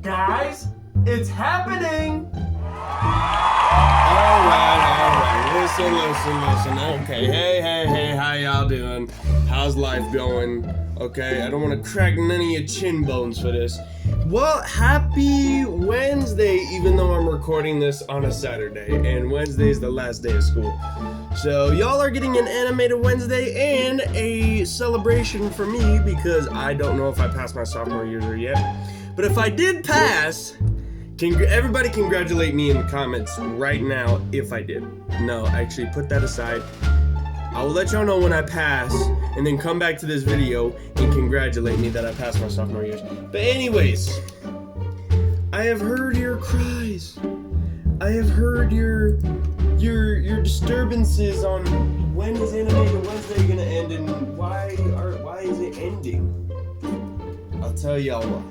guys, it's happening! Alright. Listen. Okay, hey, how y'all doing? How's life going? Okay, I don't want to crack none of your chin bones for this. Well, happy Wednesday, even though I'm recording this on a Saturday, and Wednesday is the last day of school. So y'all are getting an animated Wednesday and a celebration for me because I don't know if I passed my sophomore year yet. But if I did pass, everybody congratulate me in the comments right now if I did. No, actually put that aside. I will let y'all know when I pass and then come back to this video and congratulate me that I passed my sophomore year. But anyways, I have heard your cries. I have heard your disturbances on when is Animated Wednesday gonna end and why is it ending? I'll tell y'all what.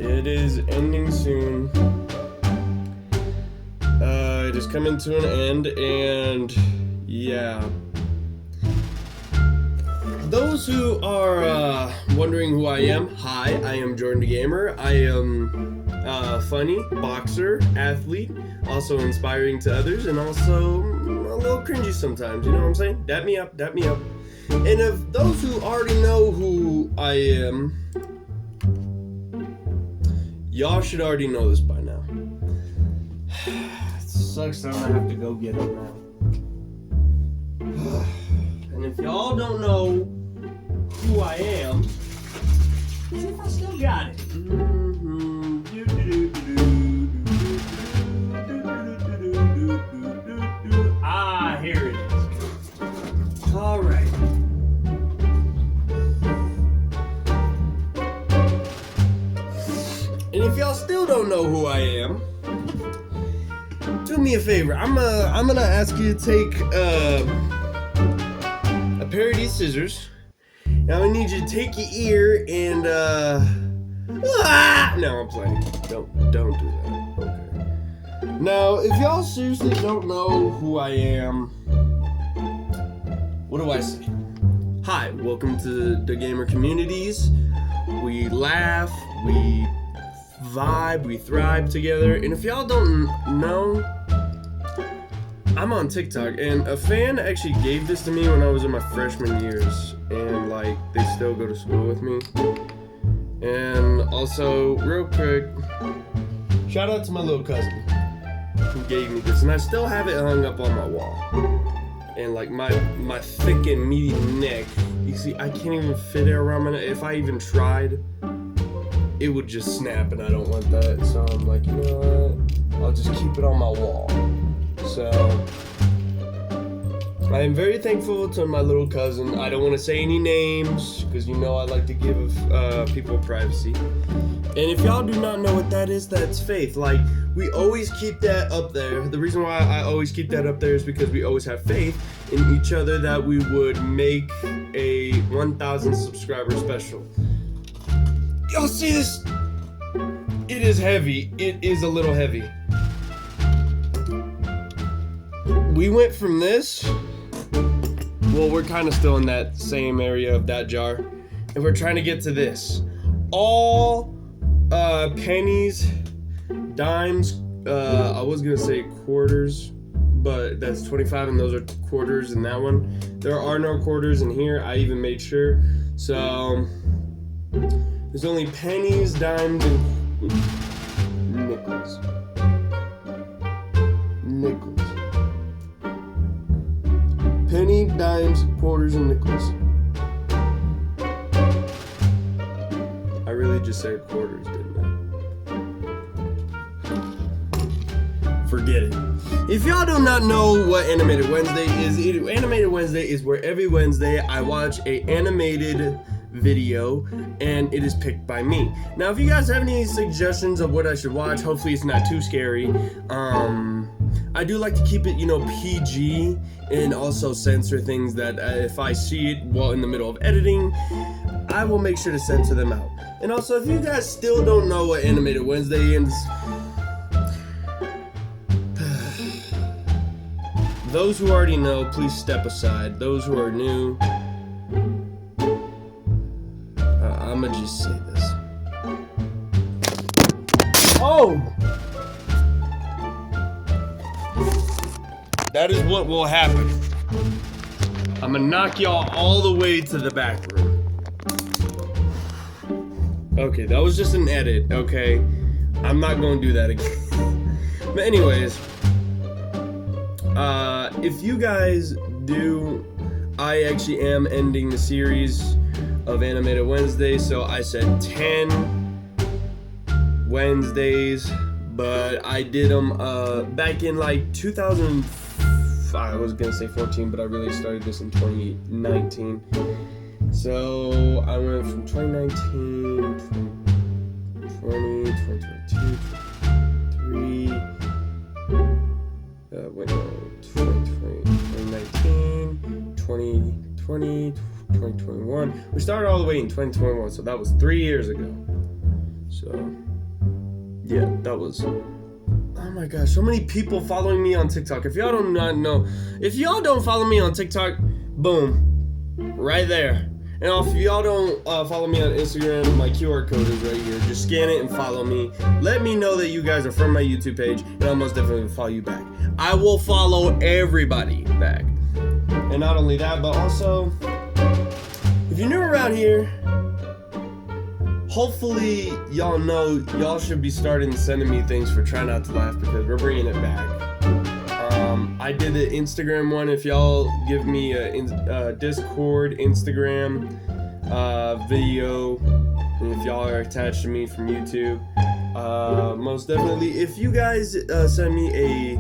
It is ending soon. It is coming to an end, and yeah. Those who are wondering who I am, hi, I am Jordan the Gamer. I am funny, boxer, athlete, also inspiring to others, and also a little cringy sometimes, you know what I'm saying? Dap me up. And if those who already know who I am, y'all should already know this by now. It sucks that I'm gonna have to go get it now. And if y'all don't know who I am, see if I still got it. Ah, here it is. Alright. And if y'all still don't know who I am, do me a favor. I'm gonna ask you to take a pair of these scissors. Now I need you to take your ear and no, I'm playing. Don't do that. Okay. Now, if y'all seriously don't know who I am, what do I say? Hi, welcome to the Gamer Communities. We laugh, we vibe, we thrive together. And if y'all don't know, I'm on TikTok, and a fan actually gave this to me when I was in my freshman years, and like they still go to school with me. And also, real quick, shout out to my little cousin who gave me this, and I still have it hung up on my wall. And like my thick and meaty neck, you see, I can't even fit it around my neck. If I even tried, it would just snap, and I don't want that. So I'm like, you know what? I'll just keep it on my wall. So I am very thankful to my little cousin. I don't want to say any names because you know I like to give people privacy. And if y'all do not know what that is, that's faith. Like, we always keep that up there. The reason why I always keep that up there is because we always have faith in each other that we would make a 1,000 subscriber special. Y'all see this? It is heavy. It is a little heavy. We went from this, well, we're kind of still in that same area of that jar, and we're trying to get to this. All pennies, dimes, I was gonna say quarters, but that's 25 and those are quarters in that one. There are no quarters in here, I even made sure. So there's only pennies, dimes, and nickels. Penny, dimes, quarters, and nickels. I really just said quarters, didn't I? Forget it. If y'all do not know what Animated Wednesday is, Animated Wednesday is where every Wednesday I watch a animated video and it is picked by me. Now, if you guys have any suggestions of what I should watch, hopefully it's not too scary. I do like to keep it, PG, and also censor things that if I see it while in the middle of editing, I will make sure to censor them out. And also, if you guys still don't know what Animated Wednesday is, those who already know, please step aside. Those who are new, I'ma just say this. Oh! That is what will happen. I'm gonna knock y'all all the way to the back room. Okay, that was just an edit, okay? I'm not gonna do that again. But anyways, if you guys do, I actually am ending the series of Animated Wednesday, so I said 10 Wednesdays, but I did them back in like 2005. I was gonna say 14, but I really started this in 2019. So I went from 2019, 2020, 2022, 2019, 2020, 2021. We started all the way in 2021, so that was 3 years ago. So, yeah, that was... Oh my gosh, so many people following me on TikTok. If y'all don't follow me on TikTok, boom, right there. And if y'all don't follow me on Instagram, my QR code is right here. Just scan it and follow me. Let me know that you guys are from my YouTube page, and I'll most definitely follow you back. I will follow everybody back. And not only that, but also, if you're new around here, hopefully y'all know y'all should be starting sending me things for Try Not to Laugh, because we're bringing it back. I did the Instagram one. If y'all give me a Discord, Instagram video, and if y'all are attached to me from YouTube, most definitely. If you guys send me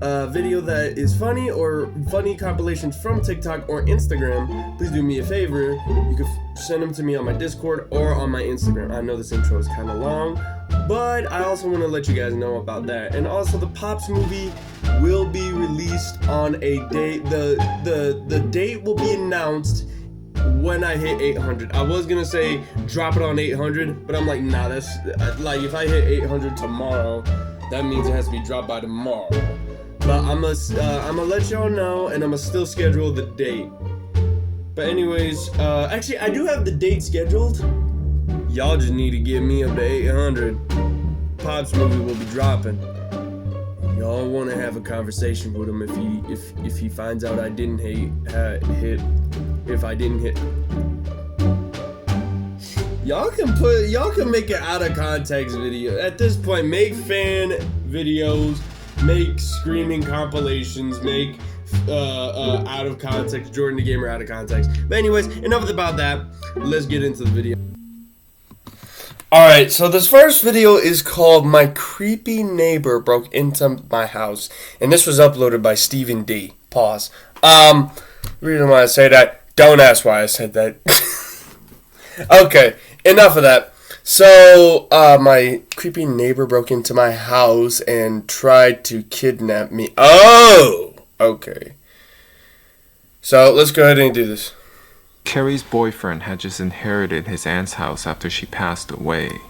a video that is funny or funny compilations from TikTok or Instagram, please do me a favor. You can send them to me on my Discord or on my Instagram. I know this intro is kind of long, but I also want to let you guys know about that. And also, the Pops movie will be released on a date. The date will be announced when I hit 800. I was gonna say drop it on 800, but I'm like, nah, that's like, if I hit 800 tomorrow, that means it has to be dropped by tomorrow. But I'm gonna let y'all know, and I'm gonna still schedule the date. But anyways, actually, I do have the date scheduled. Y'all just need to get me up to 800. Pops movie will be dropping. Y'all want to have a conversation with him if he finds out I didn't hit. Y'all can make an out of context video. At this point, make fan videos, make screaming compilations, make out of context, Jordan the Gamer out of context. But anyways, enough about that. Let's get into the video. Alright, so this first video is called My Creepy Neighbor Broke Into My House, and this was uploaded by Stephen D. Pause. The reason why I say that, don't ask why I said that. Okay, enough of that. So, my creepy neighbor broke into my house and tried to kidnap me. Oh! Okay. So, let's go ahead and do this. Carrie's boyfriend had just inherited his aunt's house after she passed away.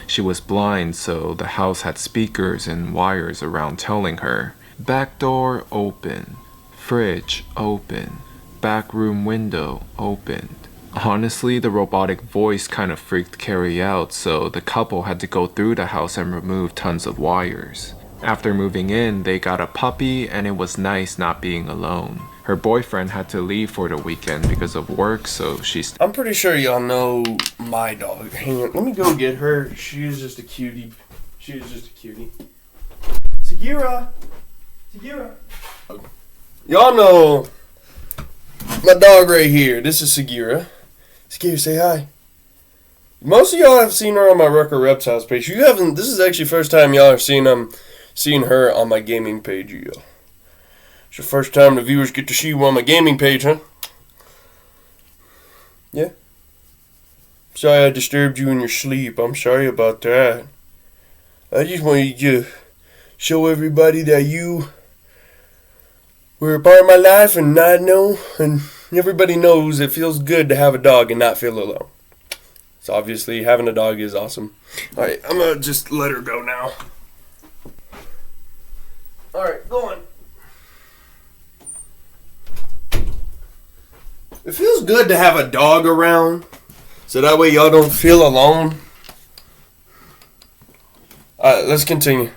She was blind, so the house had speakers and wires around telling her, "Back door open, fridge open, back room window opened." Honestly, the robotic voice kind of freaked Carrie out, so the couple had to go through the house and remove tons of wires. After moving in, they got a puppy, and it was nice not being alone. Her boyfriend had to leave for the weekend because of work, so she's... I'm pretty sure y'all know my dog. Hang on, let me go get her. She's just a cutie. Segura! Y'all know my dog right here. This is Segura. Segura, say hi. Most of y'all have seen her on my Rucker Reptiles page. You haven't. This is actually the first time y'all are seeing her on my gaming page, y'all. It's the first time the viewers get to see you on my gaming page, huh? Yeah. Sorry I disturbed you in your sleep. I'm sorry about that. I just wanted to show everybody that you were a part of my life, and I know, and everybody knows it feels good to have a dog and not feel alone. So obviously having a dog is awesome. Alright, I'm gonna just let her go now. Alright, go on. It feels good to have a dog around, so that way y'all don't feel alone. Let's continue.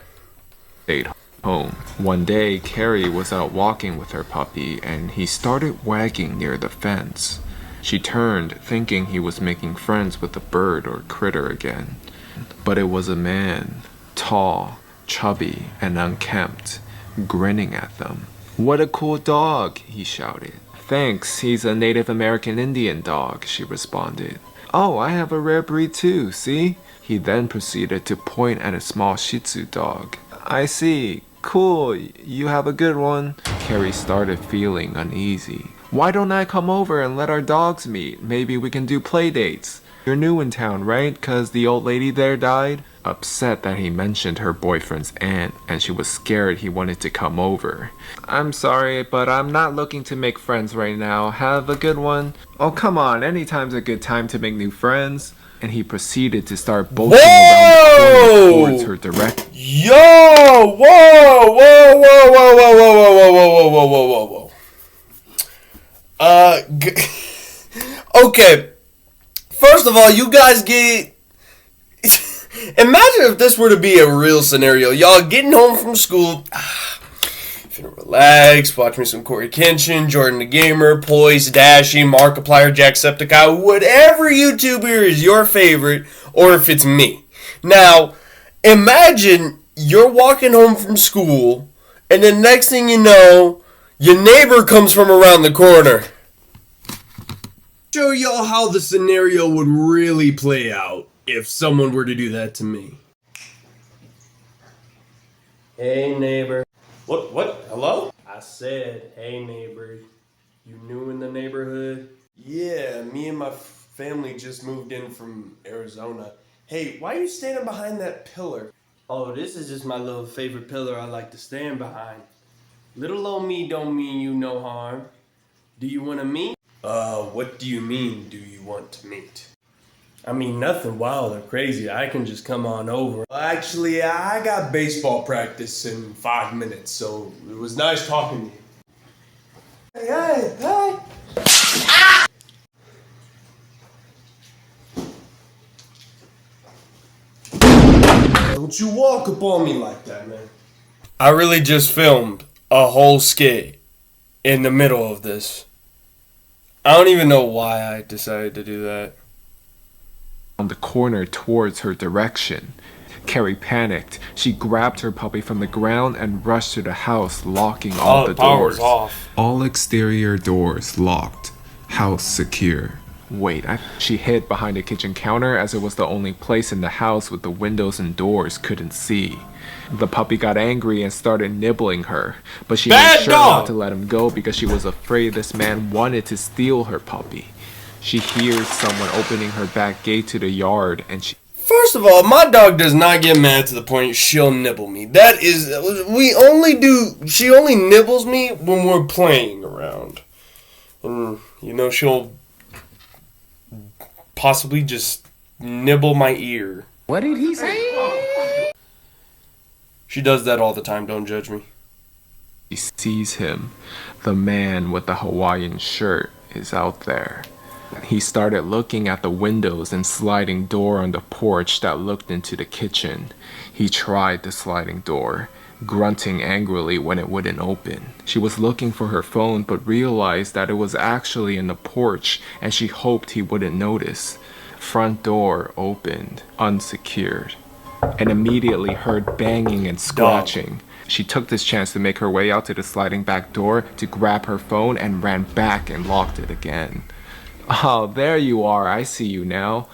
Stayed home. One day, Carrie was out walking with her puppy and he started wagging near the fence. She turned, thinking he was making friends with a bird or critter again. But it was a man, tall, chubby, and unkempt, grinning at them. "What a cool dog," he shouted. "Thanks, he's a Native American Indian dog," she responded. "Oh, I have a rare breed too, see?" He then proceeded to point at a small Shih Tzu dog. "I see. Cool, you have a good one." Carrie started feeling uneasy. "Why don't I come over and let our dogs meet? Maybe we can do play dates. You're new in town, right? 'Cause the old lady there died?" Upset that he mentioned her boyfriend's aunt, and she was scared he wanted to come over. "I'm sorry, but I'm not looking to make friends right now. Have a good one." "Oh, come on, anytime's a good time to make new friends." And he proceeded to start bolting around the corner towards her direction. Yo! Whoa! Whoa! Whoa! Whoa! Whoa! Whoa! Whoa! Whoa! Whoa! Whoa! Whoa! Okay. First of all, you guys get. Imagine if this were to be a real scenario. Y'all getting home from school. Finna relax, watch me some Corey Kenshin, Jordan the Gamer, Poise, Dashy, Markiplier, Jacksepticeye, whatever YouTuber is your favorite, or if it's me. Now, imagine you're walking home from school, and the next thing you know, your neighbor comes from around the corner. Show y'all how the scenario would really play out if someone were to do that to me. Hey, neighbor. What? Hello? I said, hey, neighbor. You new in the neighborhood? Yeah, me and my family just moved in from Arizona. Hey, why are you standing behind that pillar? Oh, this is just my little favorite pillar I like to stand behind. Little old me don't mean you no harm. Do you want to meet? What do you mean, do you want to meet? I mean, nothing wild or crazy. I can just come on over. Actually, I got baseball practice in 5 minutes, so it was nice talking to you. Hey! Don't you walk up on me like that, man. I really just filmed a whole skit in the middle of this. I don't even know why I decided to do that. On the corner towards her direction. Carrie panicked. She grabbed her puppy from the ground and rushed to the house, locking all the doors. Off. All exterior doors locked. House secure. Wait, she hid behind the kitchen counter as it was the only place in the house with the windows and doors couldn't see. The puppy got angry and started nibbling her, but she made sure not to let him go because she was afraid this man wanted to steal her puppy. She hears someone opening her back gate to the yard and she... First of all, my dog does not get mad to the point she'll nibble me. That is, she only nibbles me when we're playing around. And, she'll possibly just nibble my ear. What did he say? She does that all the time, don't judge me. She sees him. The man with the Hawaiian shirt is out there. He started looking at the windows and sliding door on the porch that looked into the kitchen. He tried the sliding door, grunting angrily when it wouldn't open. She was looking for her phone but realized that it was actually in the porch and she hoped he wouldn't notice. Front door opened, unsecured, and immediately heard banging and scratching. She took this chance to make her way out to the sliding back door to grab her phone and ran back and locked it again. "Oh, there you are, I see you now."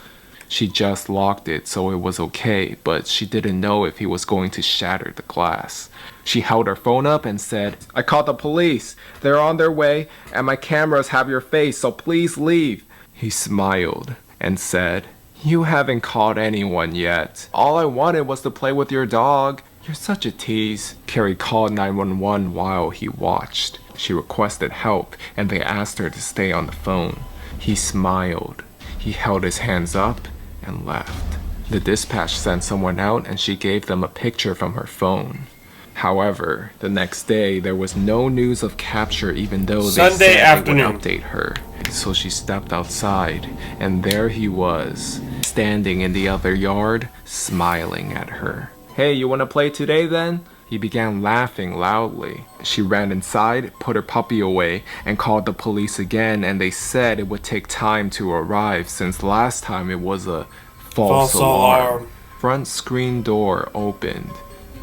She just locked it, so it was okay, but she didn't know if he was going to shatter the glass. She held her phone up and said, "I called the police. They're on their way, and my cameras have your face, so please leave." He smiled and said, "You haven't called anyone yet. All I wanted was to play with your dog. You're such a tease." Carrie called 911 while he watched. She requested help, and they asked her to stay on the phone. He smiled. He held his hands up and left. The dispatch sent someone out and she gave them a picture from her phone. However, the next day there was no news of capture even though they said they would update her. So she stepped outside and there he was, standing in the other yard, smiling at her. Hey, you wanna play today then? He began laughing loudly. She ran inside, put her puppy away, and called the police again, and they said it would take time to arrive since last time it was a false alarm. Front screen door opened,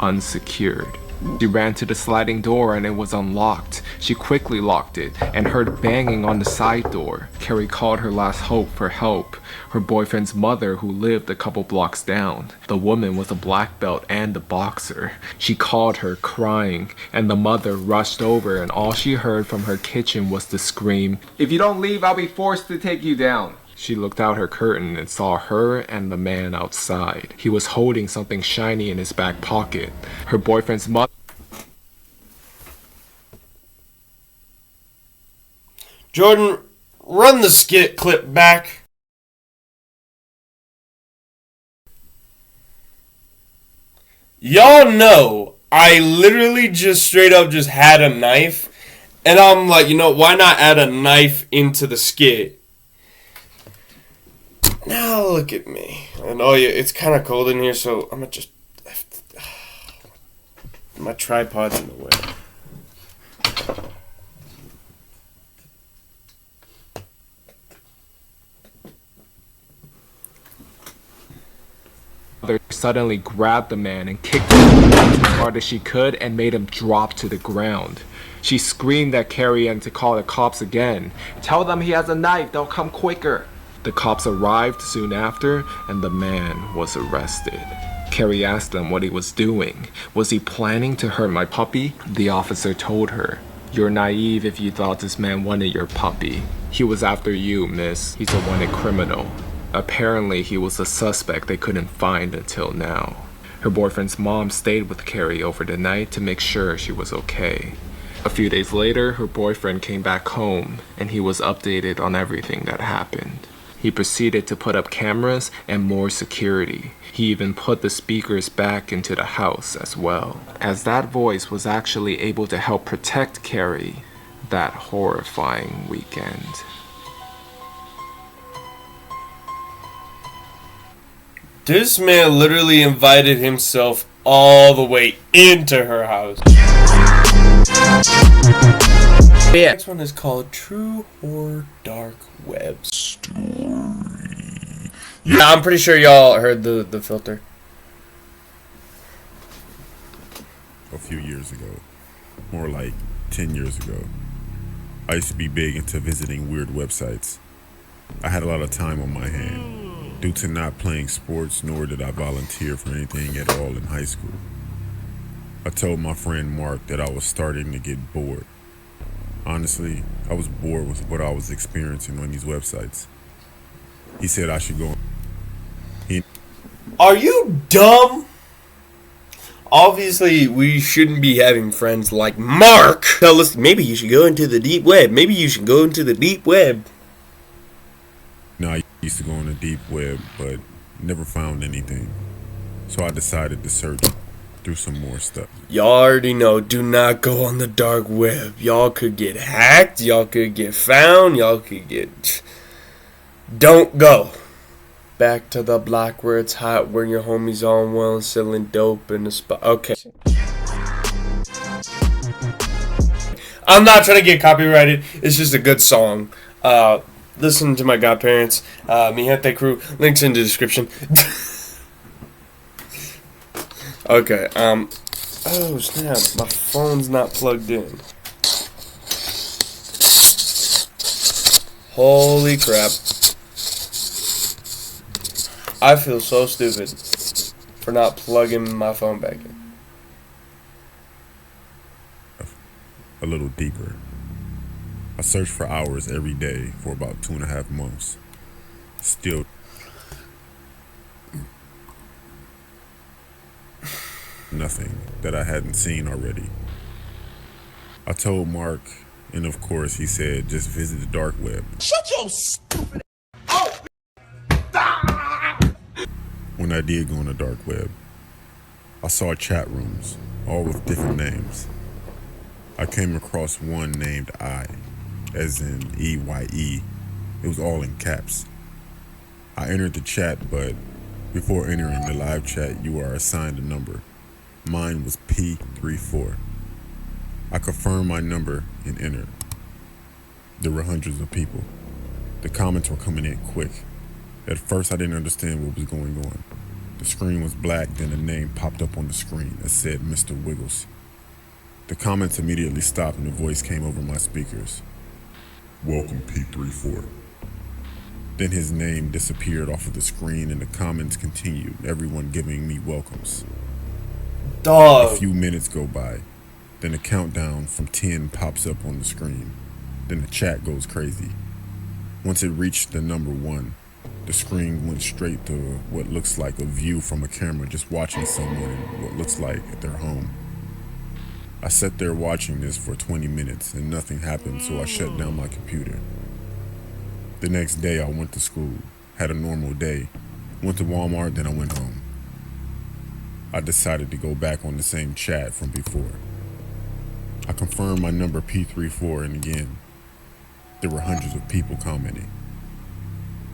unsecured. She ran to the sliding door and it was unlocked. She quickly locked it and heard banging on the side door. Carrie called her last hope for help. Her boyfriend's mother, who lived a couple blocks down. The woman was a black belt and a boxer. She called her crying and the mother rushed over and all she heard from her kitchen was the scream, "If you don't leave, I'll be forced to take you down." She looked out her curtain and saw her and the man outside. He was holding something shiny in his back pocket. Her boyfriend's mother. Jordan, run the skit clip back. Y'all know I literally just straight up just had a knife, and I'm like, you know, why not add a knife into the skit? Now look at me. And oh yeah, it's kind of cold in here, so I'm gonna just... My tripod's in the way. Suddenly grabbed the man and kicked him as hard as she could and made him drop to the ground. She screamed at Carrie and to call the cops again. "Tell them he has a knife, they'll come quicker." The cops arrived soon after and the man was arrested. Carrie asked them what he was doing. Was he planning to hurt my puppy? The officer told her, "You're naive if you thought this man wanted your puppy. He was after you, miss. He's a wanted criminal." Apparently, he was a suspect they couldn't find until now. Her boyfriend's mom stayed with Carrie over the night to make sure she was okay. A few days later, her boyfriend came back home and he was updated on everything that happened. He proceeded to put up cameras and more security. He even put the speakers back into the house as well, as that voice was actually able to help protect Carrie that horrifying weekend. This man literally invited himself all the way into her house. Yeah. Next one is called True or Dark Web Story. Yeah, I'm pretty sure y'all heard the filter. A few years ago, more like 10 years ago, I used to be big into visiting weird websites. I had a lot of time on my hand. Due to not playing sports, nor did I volunteer for anything at all in high school. I told my friend Mark that I was starting to get bored. Honestly, I was bored with what I was experiencing on these websites. He said I should go. Are you dumb? Obviously, we shouldn't be having friends like Mark tell us maybe you should go into the deep web. Maybe you should go into the deep web. Now, I used to go on the deep web, but never found anything. So I decided to search through some more stuff. Y'all already know, do not go on the dark web. Y'all could get hacked, y'all could get found, y'all could get... Don't go. Back to the block where it's hot, where your homies on well and selling dope in the spot. Okay. I'm not trying to get copyrighted. It's just a good song. Listen to my godparents. Mi Gente Crew. Links in the description. Okay, oh snap, my phone's not plugged in. Holy crap. I feel so stupid for not plugging my phone back in. A little deeper. I searched for hours every day for about 2.5 months. Still nothing that I hadn't seen already. I told Mark, and of course he said, just visit the dark web. Shut your stupid. When I did go on the dark web, I saw chat rooms, all with different names. I came across one named I, as in EYE. It was all in caps. I entered the chat, but Before entering the live chat, you are assigned a number. Mine was P34. I confirmed my number and entered. There were hundreds of people. The comments were coming in quick. At first, I didn't understand what was going on. The screen was black, then a name popped up on the screen that said Mr. Wiggles. The comments immediately stopped and a voice came over my speakers. Welcome, P34. Then his name disappeared off of the screen and the comments continued, everyone giving me welcomes. A Dog. few minutes go by. Then a countdown from 10 pops up on the screen. Then the chat goes crazy. Once it reached the number 1, the screen went straight to what looks like a view from a camera just watching someone in what looks like at their home. I sat there watching this for 20 minutes and nothing happened, so I shut down my computer. The next day I went to school, had a normal day, went to Walmart, then I went home. I decided to go back on the same chat from before. I confirmed my number P34 and again, there were hundreds of people commenting.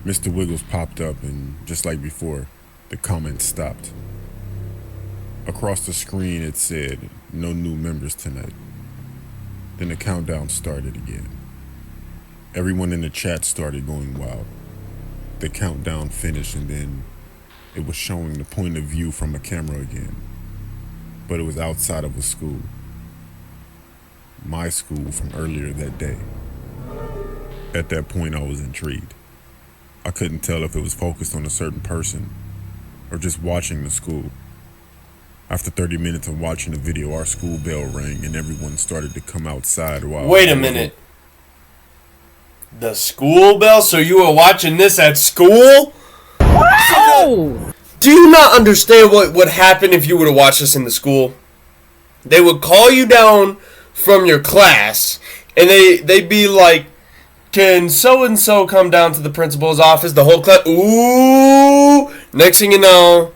Mr. Wiggles popped up and just like before, the comments stopped. Across the screen it said, no new members tonight. Then the countdown started again. Everyone in the chat started going wild. The countdown finished and then it was showing the point of view from a camera again. But it was outside of a school. My school from earlier that day. At that point I was intrigued. I couldn't tell if it was focused on a certain person or just watching the school. After 30 minutes of watching the video, our school bell rang and everyone started to come outside while... Wait a minute. The school bell? So you were watching this at school? Oh! Do you not understand what would happen if you were to watch this in the school? They would call you down from your class and they'd be like, can so-and-so come down to the principal's office? The whole class, ooh! Next thing you know,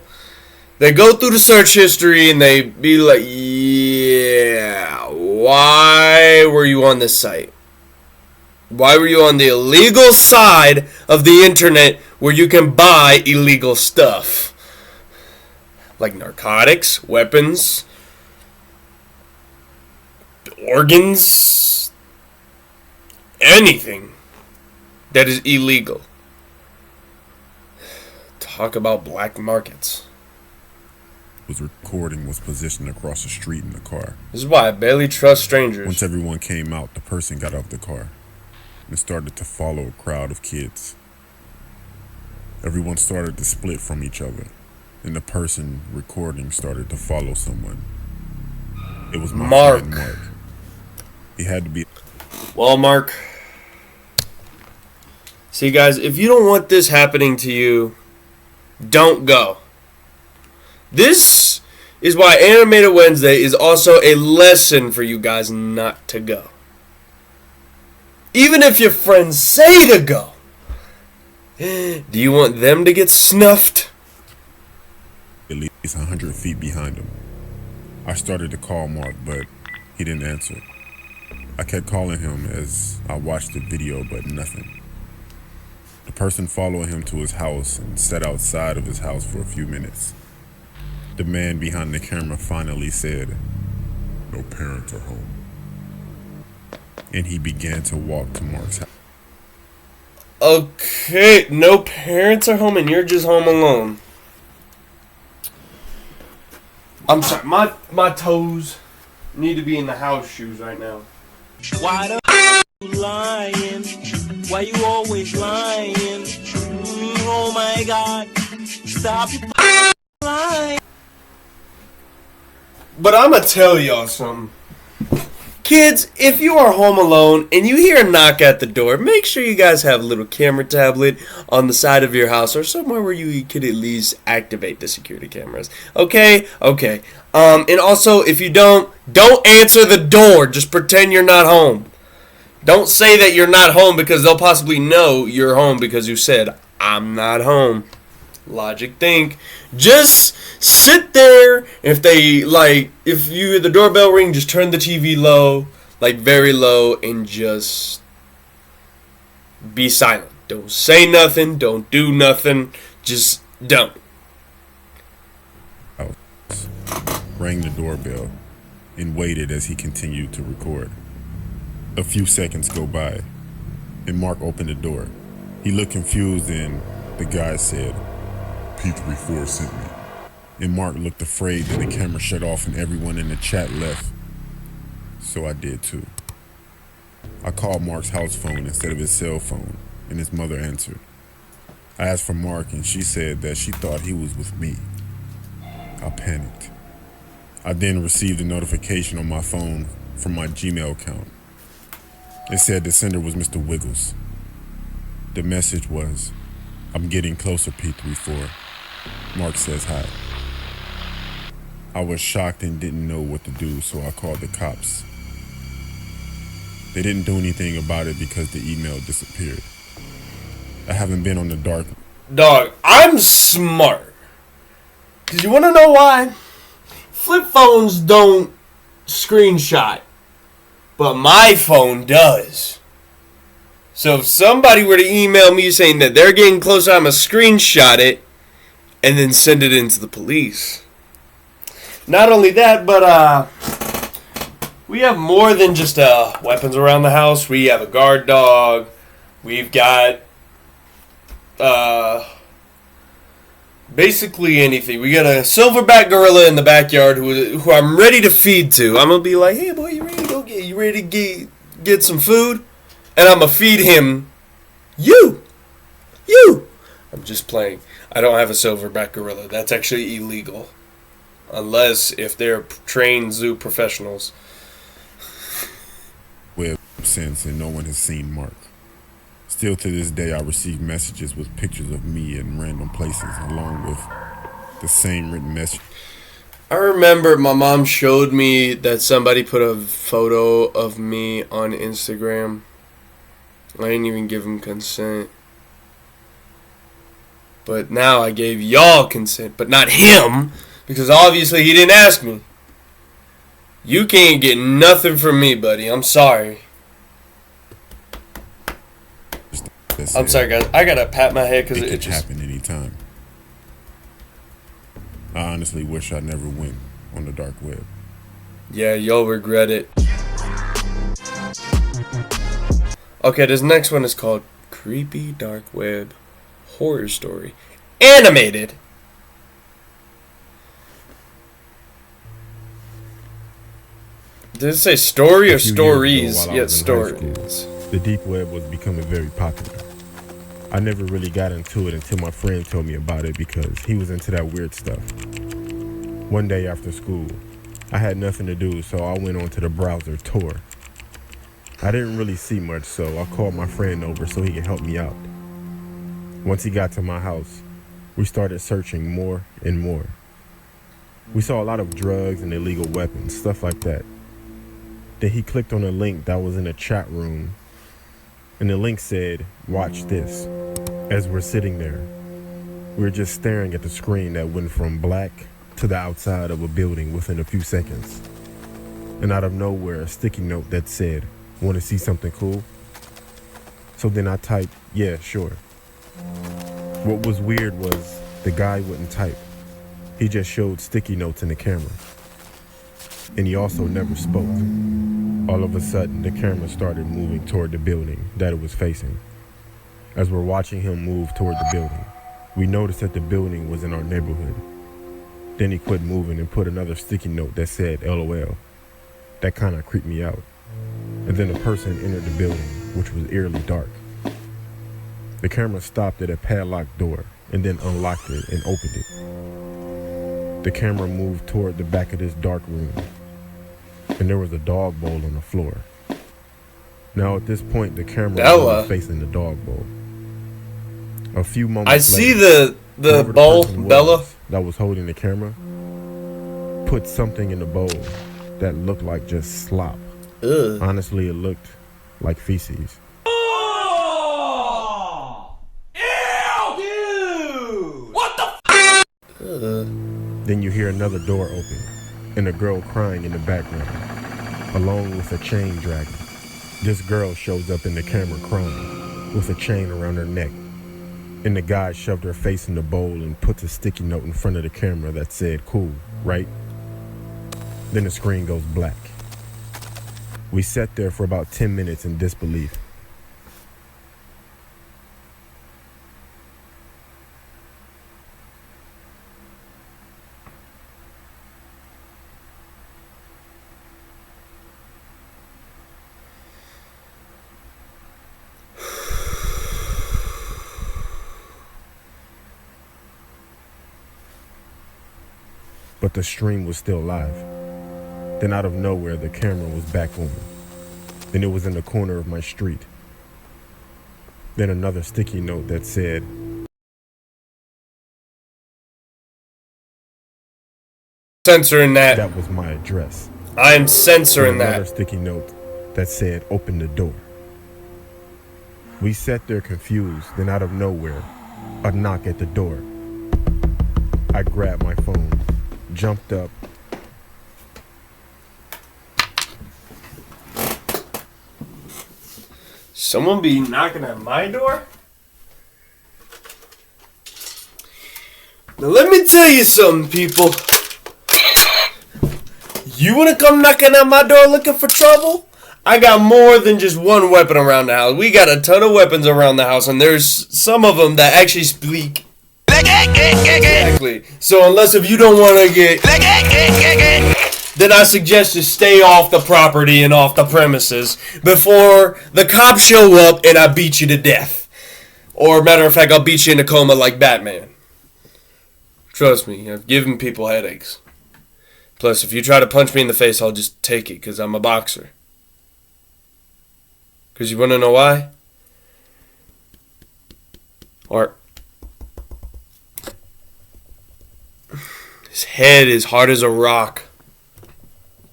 they go through the search history and they be like, yeah, why were you on this site? Why were you on the illegal side of the internet where you can buy illegal stuff? Like narcotics, weapons, organs, anything that is illegal. Talk about black markets. Was recording was positioned across the street in the car. This is why I barely trust strangers. Once everyone came out, the person got out of the car and started to follow a crowd of kids. Everyone started to split from each other, and the person recording started to follow someone. It was my friend Mark. He had to be... Well, Mark. See, guys, if you don't want this happening to you, don't go. This is why Animated Wednesday is also a lesson for you guys not to go. Even if your friends say to go, do you want them to get snuffed? At least 100 feet behind him. I started to call Mark, but he didn't answer. I kept calling him as I watched the video, but nothing. The person followed him to his house and sat outside of his house for a few minutes. The man behind the camera finally said, "No parents are home." And he began to walk to Mark's house. Okay, no parents are home and you're just home alone. I'm sorry, my toes need to be in the house shoes right now. Why the you lying? Why you always lying? Oh my God! Stop your lying. But I'ma tell y'all something. Kids, if you are home alone and you hear a knock at the door, make sure you guys have a little camera tablet on the side of your house or somewhere where you could at least activate the security cameras. Okay? Okay. And also, if you don't answer the door. Just pretend you're not home. Don't say that you're not home because they'll possibly know you're home because you said, I'm not home. Logic think. Just sit there. If you hear the doorbell ring, just turn the TV low, like very low, and just be silent. Don't say nothing. Don't do nothing. Just don't. rang the doorbell, and waited as he continued to record. A few seconds go by, and Mark opened the door. He looked confused, and the guy said, "P34 sent me." And Mark looked afraid that the camera shut off and everyone in the chat left. So I did too. I called Mark's house phone instead of his cell phone, and his mother answered. I asked for Mark, and she said that she thought he was with me. I panicked. I then received a notification on my phone from my Gmail account. It said the sender was Mr. Wiggles. The message was, "I'm getting closer, P34. Mark says hi." I was shocked and didn't know what to do, so I called the cops. They didn't do anything about it because the email disappeared. I haven't been on the dark. Dog, I'm smart. Cause you wanna know why? Flip phones don't screenshot, but my phone does. So if somebody were to email me saying that they're getting closer, I'ma screenshot it and then send it into the police. Not only that, but we have more than just weapons around the house. We have a guard dog. We've got basically anything. We got a silverback gorilla in the backyard who I'm ready to feed to. I'm gonna be like, "Hey boy, you ready to get some food?" And I'm gonna feed him. You. I'm just playing. I don't have a silverback gorilla. That's actually illegal. Unless if they're trained zoo professionals. Web since, and no one has seen Mark. Still to this day, I receive messages with pictures of me in random places, along with the same written message. I remember my mom showed me that somebody put a photo of me on Instagram. I didn't even give him consent. But now I gave y'all consent, but not him. Because obviously he didn't ask me. You can't get nothing from me, buddy. I'm sorry. I'm sorry, guys. I gotta pat my head because It it could just... happen anytime. I honestly wish I never went on the dark web. Yeah, you'll regret it. Okay, this next one is called Creepy Dark Web Horror Story. Animated. Did it say story or A few years ago, stories? while I Yeah, was in high school, stories. The deep web was becoming very popular. I never really got into it until my friend told me about it because he was into that weird stuff. One day after school, I had nothing to do, so I went onto the browser Tor. I didn't really see much, so I called my friend over so he could help me out. Once he got to my house, we started searching more and more. We saw a lot of drugs and illegal weapons, stuff like that. Then he clicked on a link that was in a chat room, and the link said, "Watch this." As we're sitting there, we were just staring at the screen that went from black to the outside of a building within a few seconds. And out of nowhere, a sticky note that said, "Want to see something cool?" So then I typed, "Yeah, sure." What was weird was the guy wouldn't type. He just showed sticky notes in the camera. And he also never spoke. All of a sudden, the camera started moving toward the building that it was facing. As we're watching him move toward the building, we noticed that the building was in our neighborhood. Then he quit moving and put another sticky note that said LOL. That kind of creeped me out. And then a person entered the building, which was eerily dark. The camera stopped at a padlocked door and then unlocked it and opened it. The camera moved toward the back of this dark room, and there was a dog bowl on the floor. Now at this point, the camera was facing the dog bowl. A few moments I see later, the whoever bowl, person was Bella. that was holding the camera put something in the bowl that looked like just slop. Ugh. Honestly, it looked like feces. Then you hear another door open, and a girl crying in the background, along with a chain dragging. This girl shows up in the camera crying, with a chain around her neck. And the guy shoved her face in the bowl and puts a sticky note in front of the camera that said, "Cool, right?" Then the screen goes black. We sat there for about 10 minutes in disbelief. But the stream was still live. Then out of nowhere, the camera was back on. Then it was in the corner of my street. Then another sticky note that said, Censoring that. that was my address. I am censoring Then another that. sticky note that said, open the door. We sat there confused, then out of nowhere, a knock at the door. I grabbed my phone, jumped up. Someone be knocking at my door? Now let me tell you something, people. You wanna come knocking at my door looking for trouble? I got more than just one weapon around the house. We got a ton of weapons around the house, and there's some of them that actually speak. Exactly. So unless if you don't want to get, then I suggest you stay off the property and off the premises before the cops show up and I beat you to death. Or matter of fact, I'll beat you in a coma like Batman. Trust me, I've given people headaches. Plus, if you try to punch me in the face, I'll just take it because I'm a boxer. Because you want to know why? Or his head is hard as a rock.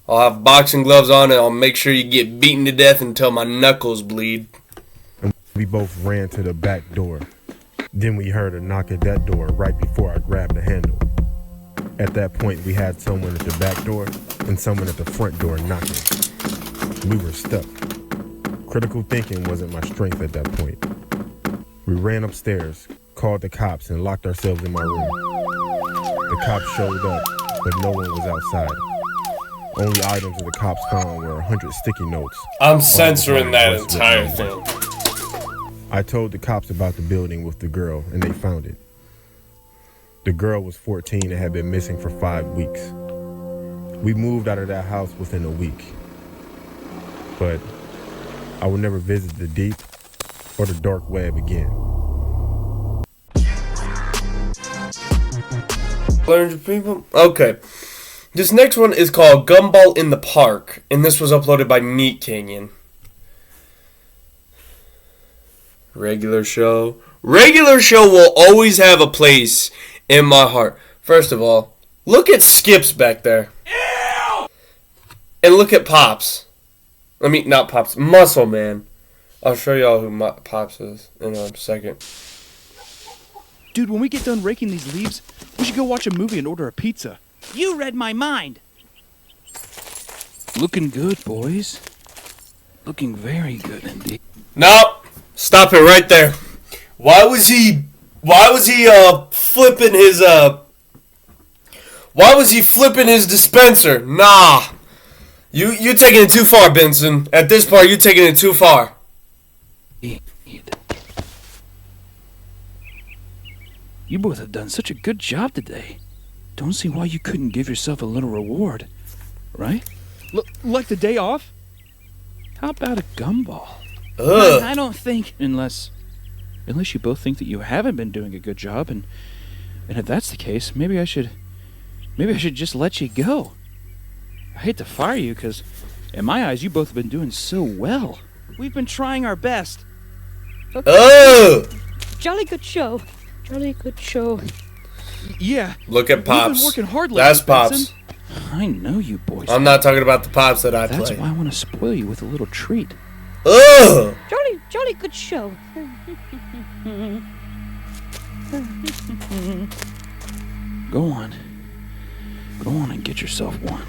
I'll have boxing gloves on and I'll make sure you get beaten to death until my knuckles bleed. And we both ran to the back door. Then we heard a knock at that door right before I grabbed the handle. At that point, we had someone at the back door and someone at the front door knocking. We were stuck. Critical thinking wasn't my strength at that point. We ran upstairs, called the cops, and locked ourselves in my room. The cops showed up, but no one was outside. Only items that the cops found were 100 sticky notes. I'm censoring that West entire Virginia. thing. I told the cops about the building with the girl, and they found it. The girl was 14 and had been missing for 5 weeks. We moved out of that house within a week. But I would never visit the deep or the dark web again. Learned your people? Okay. This next one is called Gumball in the Park, and this was uploaded by Neat Canyon. Regular show. Regular show will always have a place in my heart. First of all, look at Skips back there. Ew! And look at Pops. I mean, not Pops, Muscle Man. I'll show y'all who Pops is in a second. Dude, when we get done raking these leaves, we should go watch a movie and order a pizza. You read my mind. Looking good, boys. Looking very good indeed. Nope. Stop it right there. Why was he flipping his dispenser? Nah. You're taking it too far, Benson. At this part, you're taking it too far. You both have done such a good job today. Don't see why you couldn't give yourself a little reward, right? Like the day off? How about a gumball? Ugh. I don't think. Unless you both think that you haven't been doing a good job, and if that's the case, maybe I should just let you go. I hate to fire you, because in my eyes, you both have been doing so well. We've been trying our best. Ugh. Jolly good show. Jolly good show. Yeah. Look at Pops. We've been working hard lately, That's Pops. Benson. I know you boys. I'm not talking about the Pops that I That's play. why I want to spoil you with a little treat. Ugh. Jolly good show. Go on and get yourself one.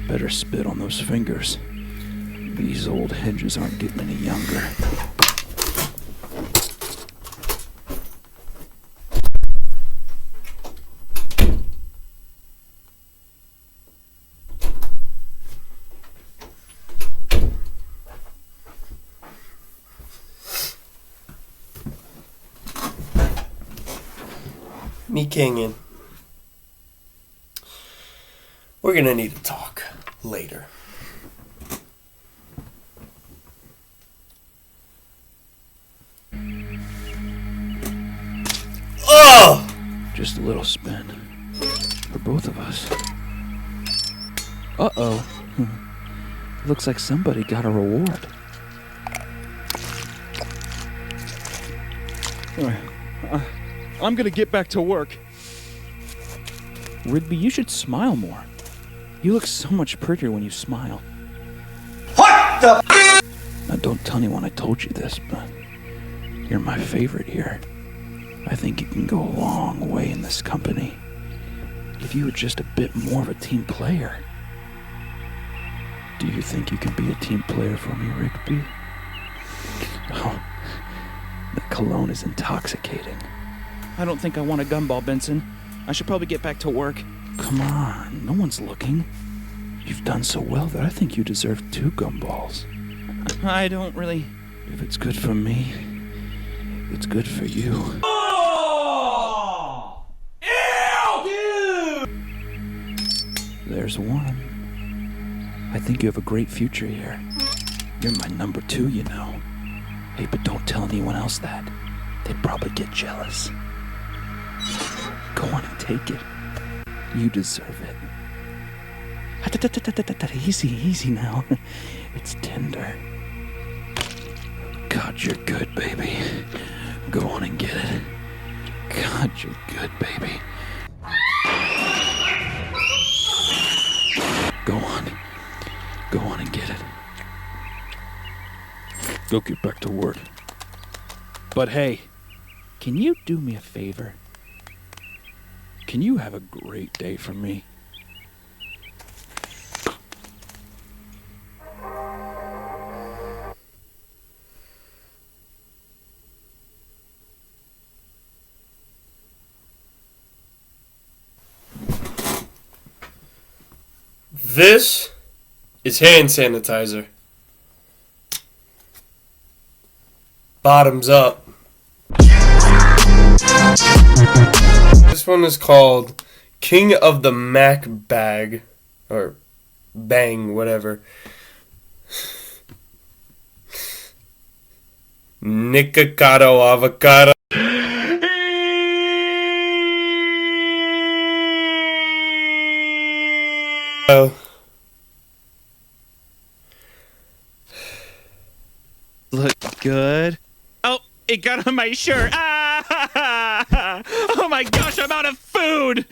Better spit on those fingers. These old hedges aren't getting any younger. me Kingin. We're gonna need to talk later. Oh! Just a little spin. For both of us. Uh-oh. Looks like somebody got a reward. I'm gonna get back to work. Rigby, you should smile more. You look so much prettier when you smile. What the? Now, don't tell anyone I told you this, but you're my favorite here. I think you can go a long way in this company if you were just a bit more of a team player. Do you think you can be a team player for me, Rigby? Oh, the cologne is intoxicating. I don't think I want a gumball, Benson. I should probably get back to work. Come on, no one's looking. You've done so well that I think you deserve 2 gumballs. I don't really... If it's good for me, it's good for you. Oh! Ew! Dude! There's one. I think you have a great future here. You're my number 2, you know. Hey, but don't tell anyone else that. They'd probably get jealous. Go on and take it. You deserve it. Easy, easy now. It's tender. God, you're good, baby. Go on and get it. God, you're good, baby. Go on. Go on and get it. Go get back to work. But hey, can you do me a favor? Can you have a great day for me? This is hand sanitizer. Bottoms up. This one is called King of the Mac Bag. Or Bang, whatever. Nikocado avocado. Look good. Oh, it got on my shirt. Ah! Oh my gosh, I'm out of food.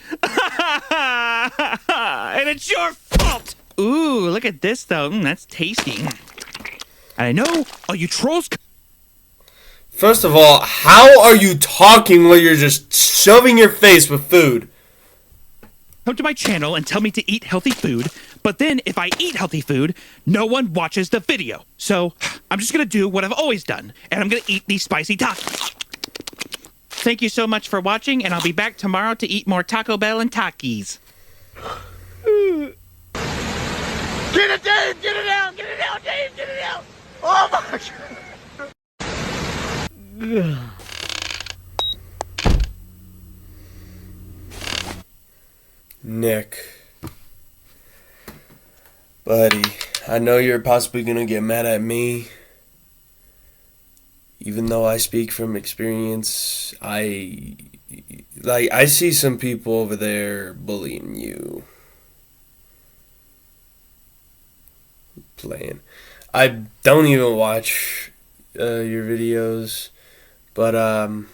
And it's your fault. Ooh, look at this though. That's tasty. And I know all you trolls. First of all, how are you talking while you're just shoving your face with food? Come to my channel and tell me to eat healthy food, but then if I eat healthy food, no one watches the video. So I'm just gonna do what I've always done, and I'm gonna eat these spicy tacos. Thank you so much for watching, and I'll be back tomorrow to eat more Taco Bell and Takis. Get it, Dave! Get it out! Get it out, Dave! Get it out! Oh my God! Nick. Buddy, I know you're possibly gonna get mad at me. Even though I speak from experience, I see some people over there bullying you. Playing. I don't even watch your videos, but all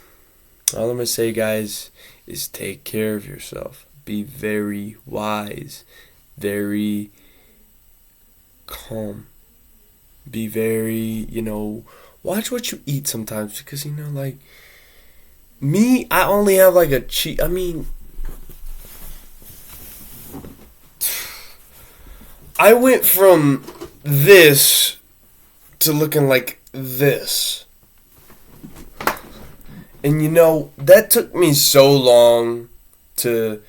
I'm gonna say, guys, is take care of yourself. Be very wise, very calm. Be very, watch what you eat sometimes, because, like, me, I only have, like, a cheat. I mean, I went from this to looking like this. And, that took me so long to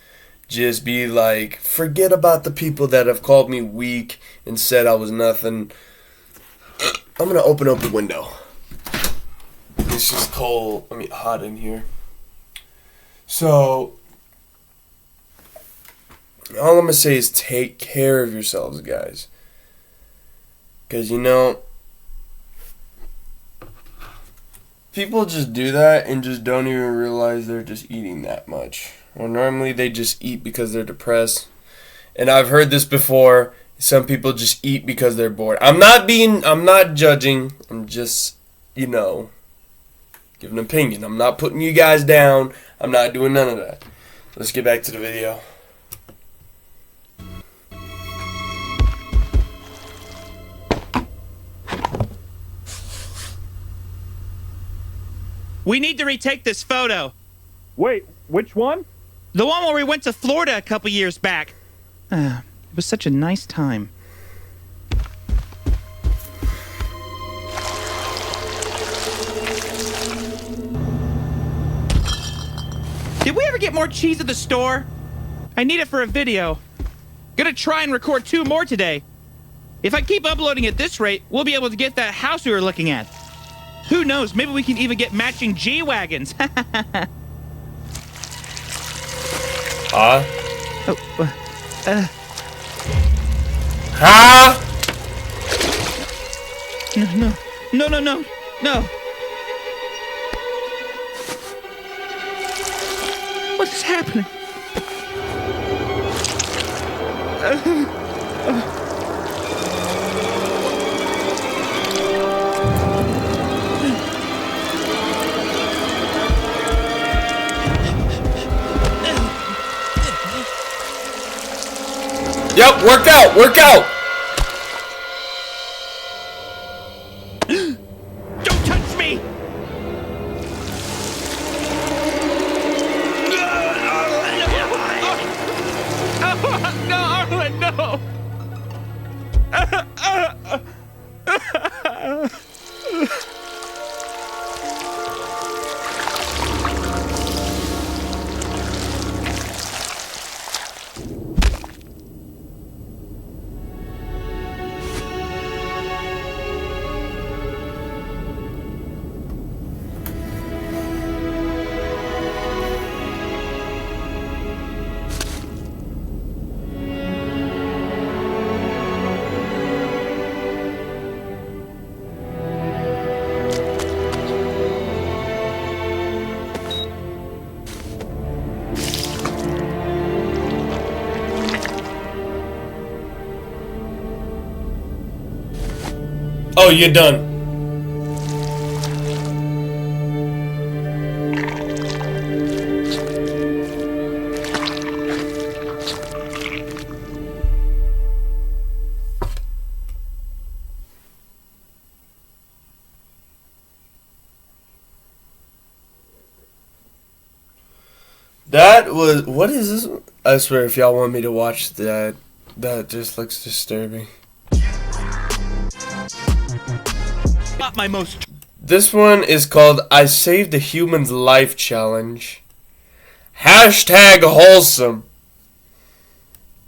just be like, forget about the people that have called me weak and said I was nothing. I'm gonna open up the window. It's just cold. Hot in here. So, all I'm gonna say is take care of yourselves, guys. Because, you know, people just do that and just don't even realize they're just eating that much. Or normally they just eat because they're depressed. And I've heard this before. Some people just eat because they're bored. I'm not judging. I'm just, you know, giving an opinion. I'm not putting you guys down. I'm not doing none of that. Let's get back to the video. We need to retake this photo. Wait, which one? The one where we went to Florida a couple years back. It was such a nice time. Did we ever get more cheese at the store? I need it for a video. Gonna try and record 2 more today. If I keep uploading at this rate, we'll be able to get that house we were looking at. Who knows, maybe we can even get matching G-Wagons. Huh? Huh? No. What is happening? Yep, work out, work out. Don't touch me! No! Oh, you're done. That was, what is this? I swear, if y'all want me to watch that, that just looks disturbing. Not my most. This one is called I Saved a Human's Life Challenge. Hashtag wholesome.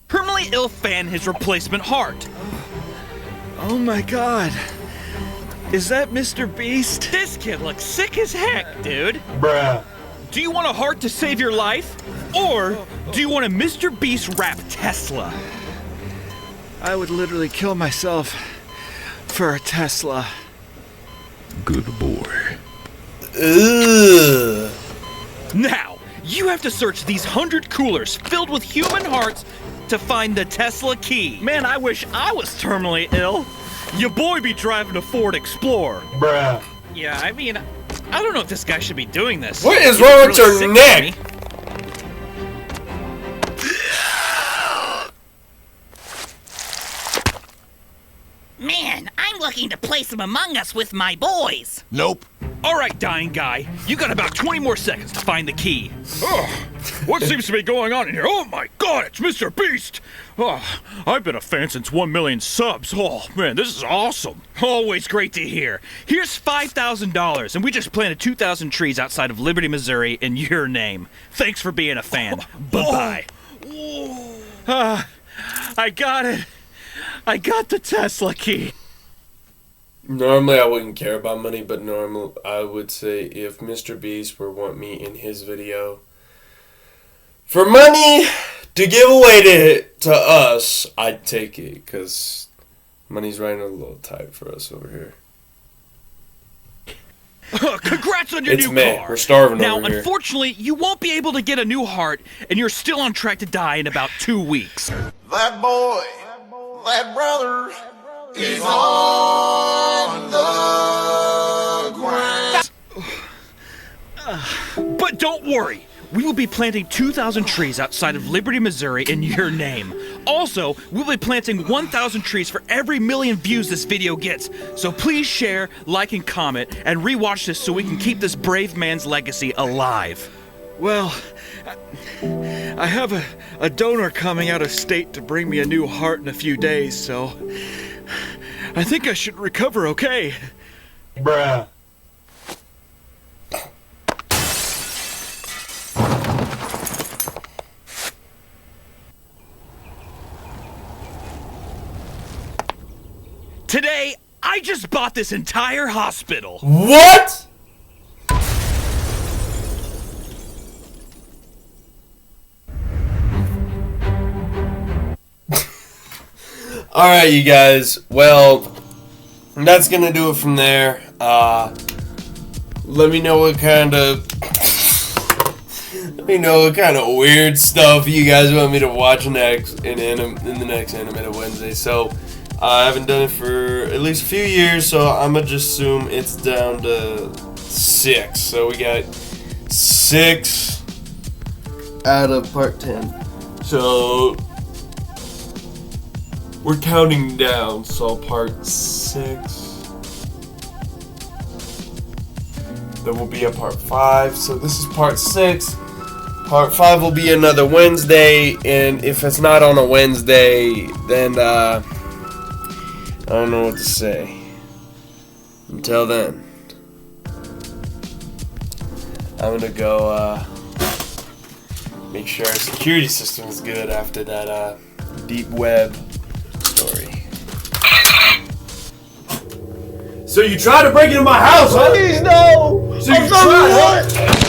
Permanently ill fan his replacement heart. Oh my god. Is that Mr. Beast? This kid looks sick as heck, dude. Bruh. Do you want a heart to save your life? Or do you want a Mr. Beast rap Tesla? I would literally kill myself for a Tesla. Good boy. Ugh. Now, you have to search these 100 coolers filled with human hearts to find the Tesla key. Man, I wish I was terminally ill. Your boy be driving a Ford Explorer. Bruh. Yeah, I mean, I don't know if this guy should be doing this. What is He wrong looks with really your sick to neck? me. Man, I'm looking to play some Among Us with my boys. Nope. All right, dying guy, you got about 20 more seconds to find the key. Oh, what seems to be going on in here? Oh my god, it's Mr. Beast! Oh, I've been a fan since 1 million subs. Oh man, this is awesome. Always great to hear. Here's $5,000, and we just planted 2,000 trees outside of Liberty, Missouri in your name. Thanks for being a fan. Bye-bye. I got it. I got the Tesla key. Normally I wouldn't care about money, but normally I would say if Mr. Beast were want me in his video, For money to give away to us, I'd take it, because money's running a little tight for us over here. Congrats on your It's new May. car. We're starving now, over here. unfortunately, you won't be able to get a new heart, and you're still on track to die in about 2 weeks. That boy, that brother, is on the ground. But don't worry. We will be planting 2,000 trees outside of Liberty, Missouri in your name. Also, we'll be planting 1,000 trees for every million views this video gets. So please share, like, and comment, and rewatch this so we can keep this brave man's legacy alive. Well, I have a donor coming out of state to bring me a new heart in a few days, so I think I should recover okay. Bruh. Today, I just bought this entire hospital. What? Alright, you guys. Well, that's gonna do it from there. Let me know what kind of weird stuff you guys want me to watch next in the next Animated Wednesday. So I haven't done it for at least a few years, so I'm gonna just assume it's down to 6. So we got 6 out of part 10. So we're counting down. So part 6. There will be a part 5. So this is part 6. Part 5 will be another Wednesday, and if it's not on a Wednesday, then I don't know what to say. Until then, I'm gonna go make sure our security system is good after that deep web story. So you tried to break into my house, huh? Please no! So you tried, huh?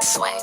Sway.